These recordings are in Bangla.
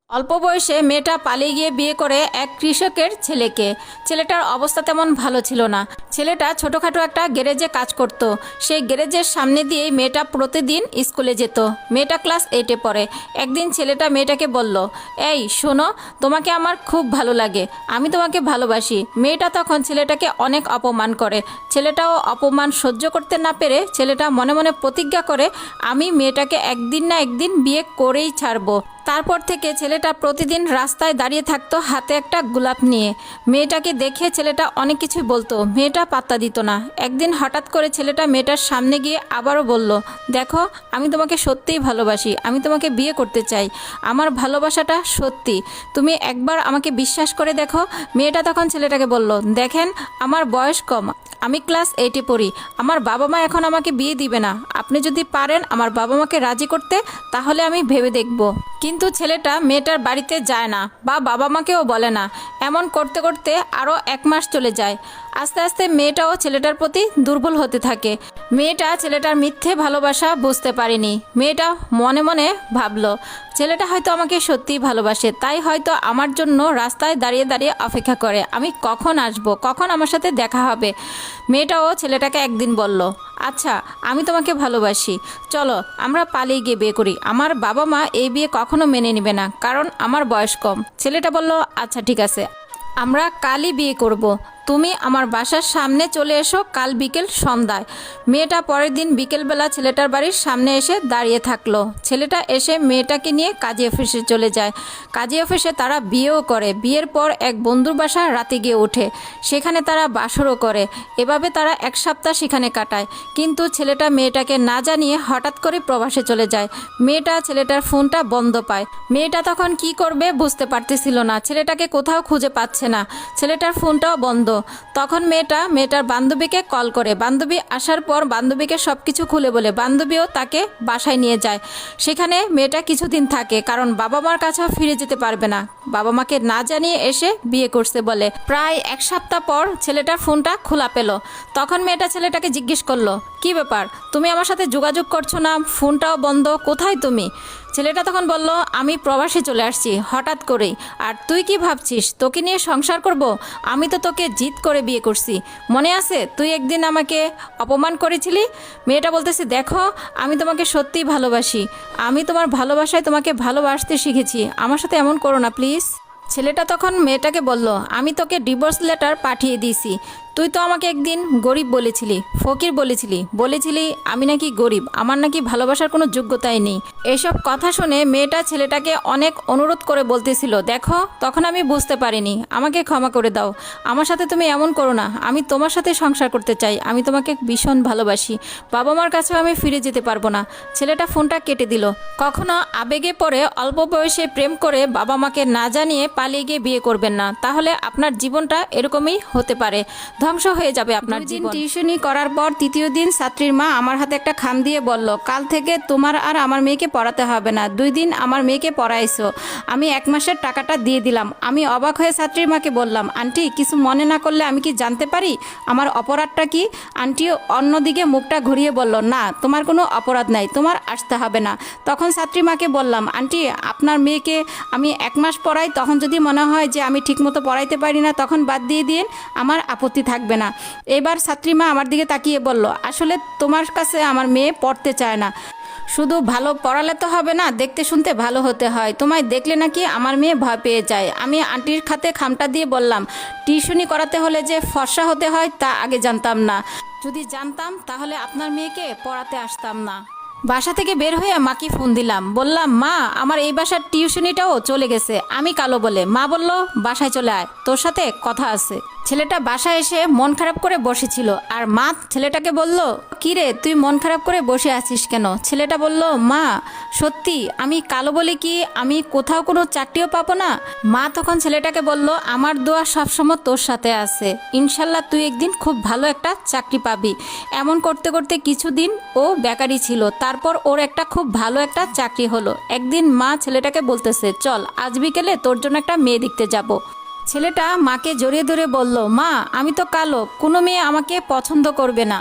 অল্প বয়সে মেয়েটা পালিয়ে গিয়ে বিয়ে করে এক কৃষকের ছেলেকে। ছেলেটার অবস্থা তেমন ভালো ছিল না। ছেলেটা ছোটোখাটো একটা গ্যারেজে কাজ করত। সেই গ্যারেজের সামনে দিয়েই মেয়েটা প্রতিদিন স্কুলে যেত। মেয়েটা ক্লাস 8-এ পড়ে। একদিন ছেলেটা মেয়েটাকে বলল, এই শোনো, তোমাকে আমার খুব ভালো লাগে, আমি তোমাকে ভালোবাসি। মেয়েটা তখন ছেলেটাকে অনেক অপমান করে। ছেলেটাও অপমান সহ্য করতে না পেরে ছেলেটা মনে মনে প্রতিজ্ঞা করে, আমি মেয়েটাকে একদিন না একদিন বিয়ে করেই ছাড়বো। তারপর থেকে ছেলেটা প্রতিদিন রাস্তায় দাঁড়িয়ে থাকতো হাতে একটা গোলাপ নিয়ে। মেয়েটাকে দেখে ছেলেটা অনেক কিছুই বলতো, মেয়েটা পাত্তা দিত না। একদিন হঠাৎ করে ছেলেটা মেয়েটার সামনে গিয়ে আবারও বলল, দেখো, আমি তোমাকে সত্যিই ভালোবাসি, আমি তোমাকে বিয়ে করতে চাই, আমার ভালোবাসাটা সত্যি, তুমি একবার আমাকে বিশ্বাস করে দেখো। মেয়েটা তখন ছেলেটাকে বলল, দেখেন, আমার বয়স কম, আমি ক্লাস 8-এ পড়ি, আমার বাবা মা এখন আমাকে বিয়ে দিবে না, আপনি যদি পারেন আমার বাবা মাকে রাজি করতে তাহলে আমি ভেবে দেখব। কিন্তু ছেলেটা মেয়েটার বাড়িতে যায় না বা বাবা মাকেও বলে না। এমন করতে করতে আরও 1 মাস চলে যায়। আস্তে আস্তে মেয়েটাও ছেলেটার প্রতি দুর্বল হতে থাকে। মেয়েটা ছেলেটার মিথ্যে ভালোবাসা বুঝতে পারেনি। মেয়েটা মনে মনে ভাবলো, ছেলেটা হয়তো আমাকে সত্যিই ভালোবাসে, তাই হয়তো আমার জন্য রাস্তায় দাঁড়িয়ে দাঁড়িয়ে অপেক্ষা করে, আমি কখন আসব, কখন আমার সাথে দেখা হবে। মেয়েটাও ছেলেটাকে একদিন বলল, আচ্ছা, আমি তোমাকে ভালোবাসি, চলো আমরা পালিয়ে গিয়ে বিয়ে করি, আমার বাবা মা এই বিয়ে কখনো মেনে নেবে না, কারণ আমার বয়স কম। ছেলেটা বলল, আচ্ছা ঠিক আছে, আমরা কালই বিয়ে করব, তুমি আমার বাসার সামনে চলে এসো কাল বিকেল সন্ধ্যায়। মেয়েটা পরের দিন বিকেলবেলা ছেলেটার বাড়ির সামনে এসে দাঁড়িয়ে থাকলো। ছেলেটা এসে মেয়েটাকে নিয়ে কাজী অফিসে চলে যায়। কাজী অফিসে তারা বিয়েও করে। বিয়ের পর এক বন্ধুর বাসায় রাতে গিয়ে ওঠে, সেখানে তারা বাসরও করে। এভাবে তারা 1 সপ্তাহ সেখানে কাটায়। কিন্তু ছেলেটা মেয়েটাকে না জানিয়ে হঠাৎ করে প্রবাসে চলে যায়। মেয়েটা ছেলেটার ফোনটা বন্ধ পায়। মেয়েটা তখন কি করবে বুঝতে পারতেছিল না, ছেলেটাকে কোথাও খুঁজে পাচ্ছে না, ছেলেটার ফোনটাও বন্ধ। তখন মেয়েটার বান্ধবীকে কল করে। বান্ধবী আসার পর বান্ধবীকে সব কিছু খুলে বলে। বান্ধবীও তাকে বাসায় নিয়ে যায়। সেখানে মেয়েটা কিছুদিন থাকে, কারণ বাবা মার কাছেও ফিরে যেতে পারবে না, বাবা মাকে না জানিয়ে এসে বিয়ে করছে বলে। প্রায় 1 সপ্তাহ পর ছেলেটার ফোনটা খোলা পেল। তখন মেয়েটা ছেলেটাকে জিজ্ঞেস করলো, কি ব্যাপার, তুমি আমার সাথে যোগাযোগ করছো না, ফোনটাও বন্ধ, কোথায় তুমি? ছেলেটা তখন বলল, আমি প্রবাসে চলে আসছি হঠাৎ করেই। আর তুই কি ভাবছিস তোকে নিয়ে সংসার করব? আমি তো তোকে জিদ করে বিয়ে করছি, মনে আছে তুই একদিন আমাকে অপমান করেছিলি? মেয়েটা বলতেছে, দেখো, আমি তোমাকে সত্যিই ভালোবাসি, আমি তোমার ভালোবাসায় তোমাকে ভালোবাসতে শিখেছি, আমার সাথে এমন করো না প্লিজ। ছেলেটা তখন মেয়েটাকে বলল, আমি তোকে ডিভোর্স লেটার পাঠিয়ে দিয়েছি, তুই তো আমাকে একদিন গরিব বলেছিলি, ফকির বলেছিলি আমি নাকি গরিব, আমার নাকি ভালোবাসার কোনো যোগ্যতাই নেই। এসব কথা শুনে মেয়েটা ছেলেটাকে অনেক অনুরোধ করে বলতেছিল, দেখো, তখন আমি বুঝতে পারিনি, আমাকে ক্ষমা করে দাও, আমার সাথে তুমি এমন করো না, আমি তোমার সাথে সংসার করতে চাই, আমি তোমাকে ভীষণ ভালোবাসি, বাবা মার কাছেও আমি ফিরে যেতে পারবো না। ছেলেটা ফোনটা কেটে দিল। কখনো আবেগে পড়ে অল্প বয়সে প্রেম করে বাবা মাকে না জানিয়ে পালিয়ে গিয়ে বিয়ে করবেন না, তাহলে আপনার জীবনটা এরকমই হতে পারে, ধ্বংস হয়ে যাবে আপনার জীবন। টিউশনি করার পর 3য় দিন ছাত্রীর মা আমার হাতে একটা খাম দিয়ে বলল, কাল থেকে তোমার আর আমার মেয়েকে পড়াতে হবে না, 2 দিন আমার মেয়েকে পড়াইছো, আমি 1 মাসের টাকাটা দিয়ে দিলাম। আমি অবাক হয়ে ছাত্রীর মাকে বললাম, আন্টি, কিছু মনে না করলে আমি কি জানতে পারি আমার অপরাধটা কি? আন্টি অন্যদিকে মুখটা ঘুরিয়ে বলল, না, তোমার কোনো অপরাধ নাই, তোমার আসতে হবে না। তখন ছাত্রী মাকে বললাম, আন্টি, আপনার মেয়েকে আমি 1 মাস পড়াই, তখন যদি মনে হয় যে আমি ঠিকমতো পড়াইতে পারি না তখন বাদ দিয়ে দিন, আমার আপত্তি থাকবে না। এবার ছাত্রীমা আমার দিকে তাকিয়ে বলল, আসলে তোমার কাছে আমার মেয়ে পড়তে চায় না, শুধু ভালো পড়ালে তো হবে না, দেখতে শুনতে ভালো হতে হয়, তোমায় দেখলে নাকি আমার মেয়ে ভয় পেয়ে যায়। আমি আন্টির খাতে খামটা দিয়ে বললাম, টিউশনি করাতে হলে যে ফর্সা হতে হয় তা আগে জানতাম না, যদি জানতাম তাহলে আপনার মেয়েকে পড়াতে আসতাম না। বাসা থেকে বের হয়ে মাকে ফোন দিলাম, বললাম, মা, আমার এই বাসার টিউশনিটাও চলে গেছে, আমি কালো বলে। মা বলল, বাসায় চলে আয়, তোর সাথে কথা আছে। ছেলেটা বাসায় এসে মন খারাপ করে বসেছিল, আর মা ছেলেটাকে বলল, কি রে, তুই মন খারাপ করে বসে আছিস কেন? ছেলেটা বলল, মা, সত্যি আমি কালো বলে কি আমি কোথাও কোনো চাকরিও পাবো না? মা তখন ছেলেটাকে বলল, আমার দোয়া সবসময় তোর সাথে আছে, ইনশাল্লাহ তুই একদিন খুব ভালো একটা চাকরি পাবি। এমন করতে করতে কিছুদিন ও বেকারি ছিল, তারপর ওর একটা খুব ভালো একটা চাকরি হলো। একদিন মা ছেলেটাকে বলতেছে, চল আজ বিকেলে তোর জন্য একটা মেয়ে দেখতে যাব। ছেলেটা মাকে জড়িয়ে ধরে বলল, মা, আমি তো কালো, কোনো মেয়ে আমাকে পছন্দ করবে না,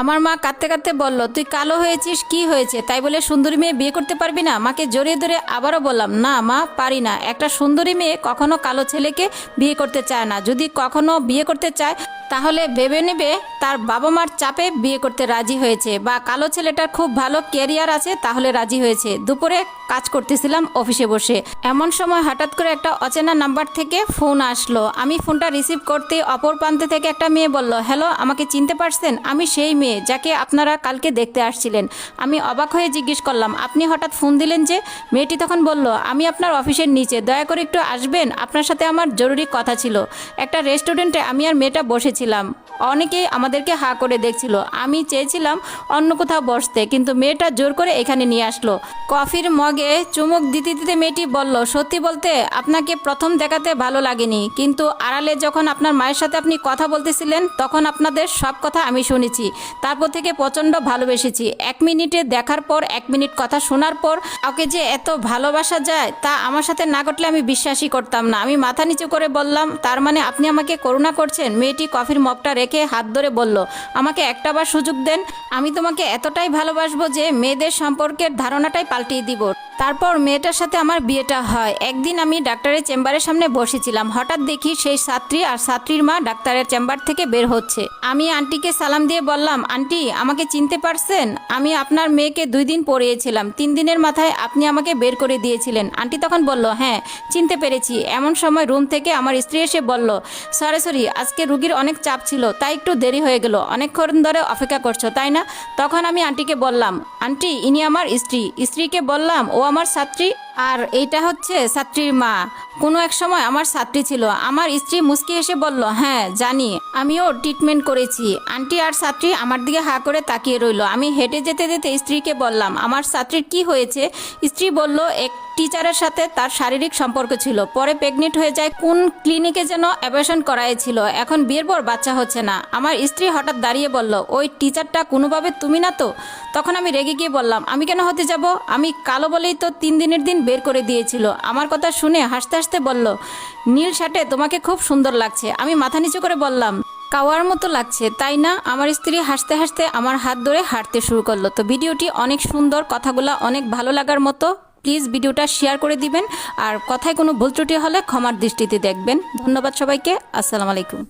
আমার মা কাঁদতে কাঁদতে বলল, তুই কালো হয়েছিস, কি হয়েছে? তাই বলে সুন্দরী মেয়ে বিয়ে করতে পারবি না? মাকে জড়িয়ে ধরে আবারও বললাম, না মা, পারি না। একটা সুন্দরী মেয়ে কখনো কালো ছেলেকে বিয়ে করতে চায় না। যদি কখনো বিয়ে করতে চায় তাহলে ভেবে নেবে তার বাবা মার চাপে বিয়ে করতে রাজি হয়েছে, বা কালো ছেলেটার খুব ভালো ক্যারিয়ার আছে তাহলে রাজি হয়েছে। দুপুরে কাজ করতেছিলাম অফিসে বসে, এমন সময় হঠাৎ করে একটা অচেনা নাম্বার থেকে ফোন আসলো। আমি ফোনটা রিসিভ করতে অপর প্রান্তে থেকে একটা মেয়ে বলল, হ্যালো, আমাকে চিনতে পারছেন? আমি সেই মেয়ে যাকে আপনারা কালকে দেখতে আসছিলেন। আমি অবাক হয়ে জিজ্ঞেস করলাম, আপনি হঠাৎ ফোন দিলেন যে? মেয়েটি তখন বলল, আমি আপনার অফিসের নিচে, দয়া করে একটু আসবেন, আপনার সাথে আমার জরুরি কথা ছিল। একটা রেস্টুরেন্টে আমি আর মেয়েটা বসেছিলাম, অনেকেই আমাদেরকে হা করে দেখছিল। আমি চেয়েছিলাম অন্য কোথাও বসতে, কিন্তু মেয়েটা জোর করে এখানে নিয়ে আসলো। কফির মগে চুমুক দিতে দিতে মেয়েটি বলল, সত্যি বলতে আপনাকে প্রথম দেখাতে ভালো লাগেনি, কিন্তু আড়ালে যখন আপনার মায়ের সাথে আপনি কথা বলতেছিলেন তখন আপনাদের সব কথা আমি শুনেছি। তারপর থেকে প্রচণ্ড ভালোবেসেছি। 1 মিনিটে দেখার পর 1 মিনিট কথা শোনার পর কাউকে যে এত ভালোবাসা যায় তা আমার সাথে না ঘটলে আমি বিশ্বাসই করতাম না। আমি মাথা নিচু করে বললাম, তার মানে আপনি আমাকে করুণা করছেন? মেয়েটি কফির মগটা রেখে হাত ধরে বলল, আমাকে একটাবার সুযোগ দেন, আমি তোমাকে এতটাই ভালোবাসবো যে মেয়েদের সম্পর্কের ধারণাটাই পাল্টিয়ে দিব। তারপর মেয়েটার সাথে আমার বিয়েটা হয়। একদিন আমি ডাক্তারের চেম্বারের সামনে বসেছিলাম, হঠাৎ দেখি সেই ছাত্রী আর ছাত্রীর মা ডাক্তারের চেম্বার থেকে বের হচ্ছে। আমি আন্টিকে সালাম দিয়ে বললাম, আন্টি, আমাকে চিনতে পারছেন? আমি আপনার মেয়েকে 2 দিন পড়িয়েছিলাম, 3 দিনের মাথায় আপনি আমাকে বের করে দিয়েছিলেন। আন্টি তখন বলল, হ্যাঁ, চিনতে পেরেছি। এমন সময় রুম থেকে আমার স্ত্রী এসে বলল, সরি, আজকে রুগীর অনেক চাপ ছিল তাই একটু দেরি হয়ে গেল। অনেকক্ষণ ধরে অপেক্ষা করছো তাই না? তখন আমি আন্টিকে বললাম, আন্টি, ইনি আমার স্ত্রী। স্ত্রীকে বললাম, ও আমার ছাত্রী, আর এইটা হচ্ছে ছাত্রীর মা। কোনো এক সময় আমার ছাত্রী ছিল। আমার স্ত্রী মুচকি এসে বলল, হ্যাঁ জানি, আমিও ট্রিটমেন্ট করেছি। আন্টি আর ছাত্রী আমার দিকে হা করে তাকিয়ে রইল। আমি হেঁটে যেতে যেতে স্ত্রীকে বললাম, আমার ছাত্রীর কি হয়েছে? স্ত্রী বলল, এক টিচারের সাথে তার শারীরিক সম্পর্ক ছিল, পরে প্রেগনেন্ট হয়ে যায়, কোন ক্লিনিকে যেন অ্যাবর্শন করাইছিল, এখন বিয়ের পর বাচ্চা হচ্ছে না। আমার স্ত্রী হঠাৎ দাঁড়িয়ে বলল, ওই টিচারটা কোনোভাবে তুমি না তো? তখন আমি রেগে গিয়ে বললাম, আমি কেন হতে যাব? আমি কালো বলেই তো 3 দিনের দিন বের করে দিয়েছিল। আমার কথা শুনে হাসতে হাসতে বলল, নীল শার্টে তোমাকে খুব সুন্দর লাগছে। আমি মাথা নিচু করে বললাম, কাওয়ার মতো লাগছে তাই না? আমার স্ত্রী হাসতে হাসতে আমার হাত ধরে হাঁটতে শুরু করলো। তো ভিডিওটি অনেক সুন্দর, কথাগুলো অনেক ভালো লাগার মতো। প্লিজ ভিডিওটা শেয়ার করে দিবেন, আর কথায় কোনো ভুল ত্রুটি হলে ক্ষমার দৃষ্টিতে দেখবেন। ধন্যবাদ সবাইকে। আসসালামু আলাইকুম।